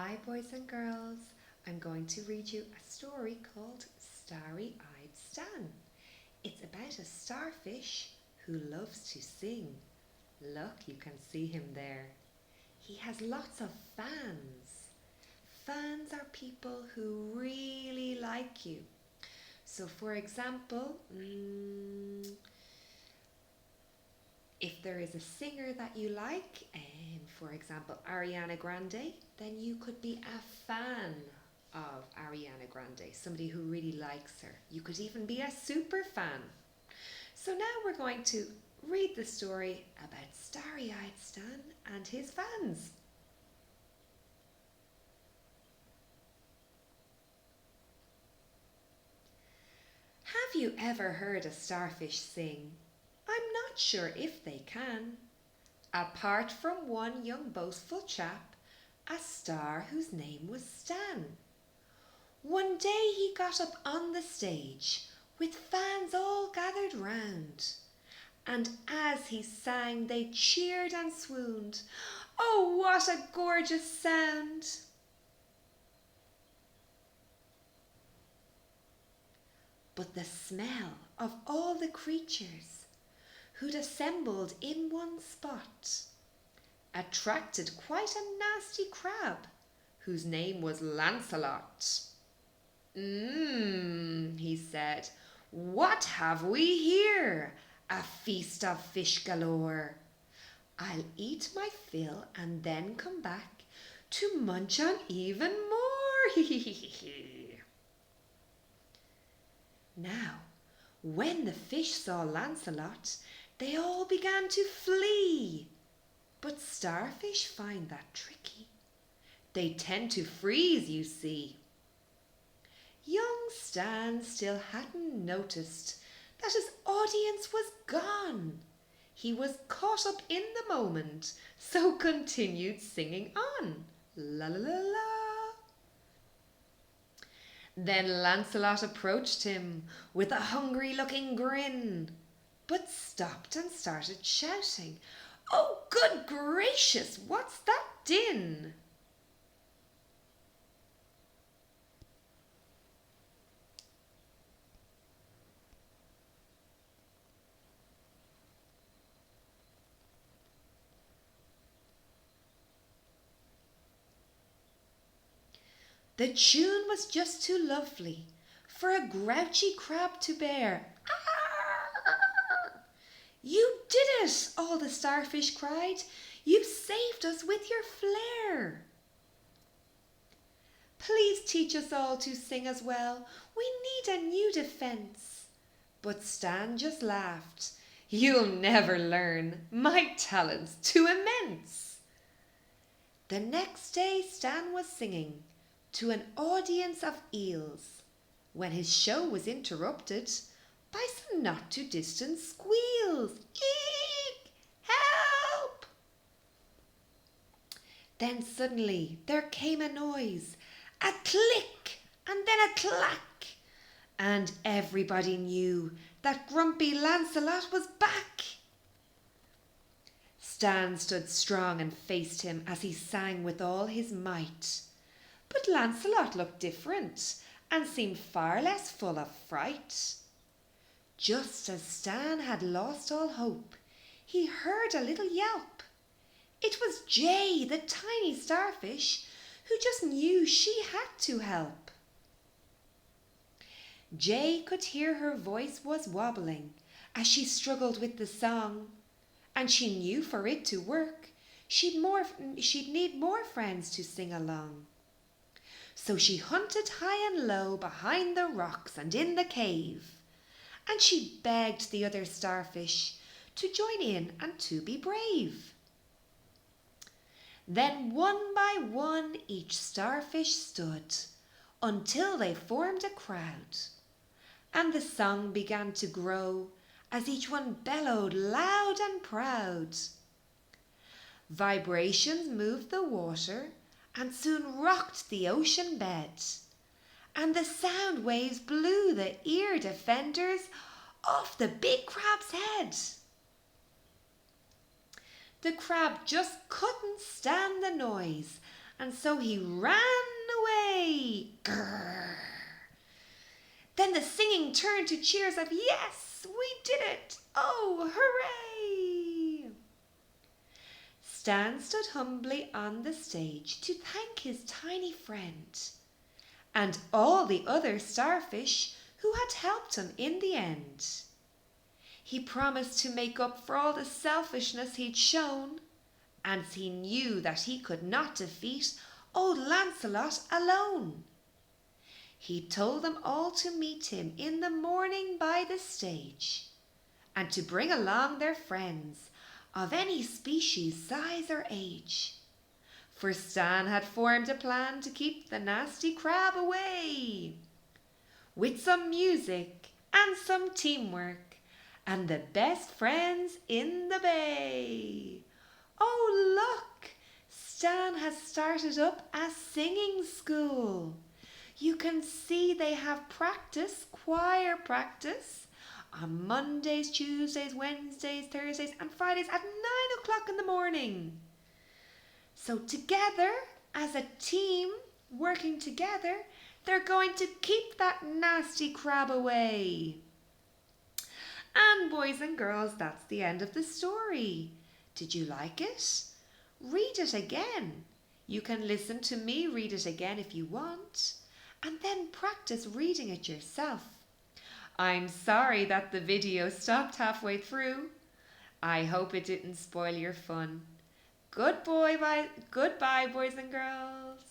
Hi boys and girls, I'm going to read you a story called Starry Eyed Stan. It's about a starfish who loves to sing. Look, you can see him there. He has lots of fans. Fans are people who really like you. So for example, if there is a singer that you like, for example Ariana Grande, then you could be a fan of Ariana Grande, somebody who really likes her. You could even be a super fan. So now we're going to read the story about Starry Eyed Stan and his fans. Have you ever heard a starfish sing? I'm not sure if they can. Apart from one young boastful chap, a star whose name was Stan. One day he got up on the stage, with fans all gathered round, and as he sang they cheered and swooned. Oh, what a gorgeous sound! But the smell of all the creatures who'd assembled in one spot attracted quite a nasty crab whose name was Lancelot. He said, what have we here? A feast of fish galore. I'll eat my fill and then come back to munch on even more. Now, when the fish saw Lancelot, they all began to flee. But starfish find that tricky. They tend to freeze, you see. Young Stan still hadn't noticed that his audience was gone. He was caught up in the moment, so continued singing on. La la la la. Then Lancelot approached him with a hungry-looking grin, but stopped and started shouting, oh, good gracious, what's that din? The tune was just too lovely for a grouchy crab to bear. You did it, all the starfish cried. You saved us with your flair. Please teach us all to sing as well. We need a new defence. But Stan just laughed. You'll never learn. My talent's too immense. The next day Stan was singing to an audience of eels when his show was interrupted by some not too distant squeals. Eek! Help! Then suddenly there came a noise, a click and then a clack, and everybody knew that grumpy Lancelot was back. Stan stood strong and faced him as he sang with all his might. But Lancelot looked different and seemed far less full of fright. Just as Stan had lost all hope, he heard a little yelp. It was Jay, the tiny starfish, who just knew she had to help. Jay could hear her voice was wobbling as she struggled with the song, and she knew for it to work, she'd need more friends to sing along. So she hunted high and low behind the rocks and in the cave, and she begged the other starfish to join in and to be brave. Then one by one each starfish stood until they formed a crowd, and the song began to grow as each one bellowed loud and proud. Vibrations moved the water and soon rocked the ocean bed, and the sound waves blew the ear defenders off the big crab's head. The crab just couldn't stand the noise and so he ran away. Grrr. Then the singing turned to cheers of, "Yes, we did it! Oh, hooray!" Stan stood humbly on the stage to thank his tiny friend and all the other starfish who had helped him in the end. He promised to make up for all the selfishness he'd shown, as he knew that he could not defeat old Lancelot alone. He told them all to meet him in the morning by the stage, and to bring along their friends of any species, size or age. For Stan had formed a plan to keep the nasty crab away. With some music and some teamwork and the best friends in the bay. Oh, look! Stan has started up a singing school. You can see they have practice, choir practice, on Mondays, Tuesdays, Wednesdays, Thursdays and Fridays at 9 o'clock in the morning. So together, as a team, working together, they're going to keep that nasty crab away. And boys and girls, that's the end of the story. Did you like it? Read it again. You can listen to me read it again if you want, and then practice reading it yourself. I'm sorry that the video stopped halfway through. I hope it didn't spoil your fun. Goodbye, boys and girls.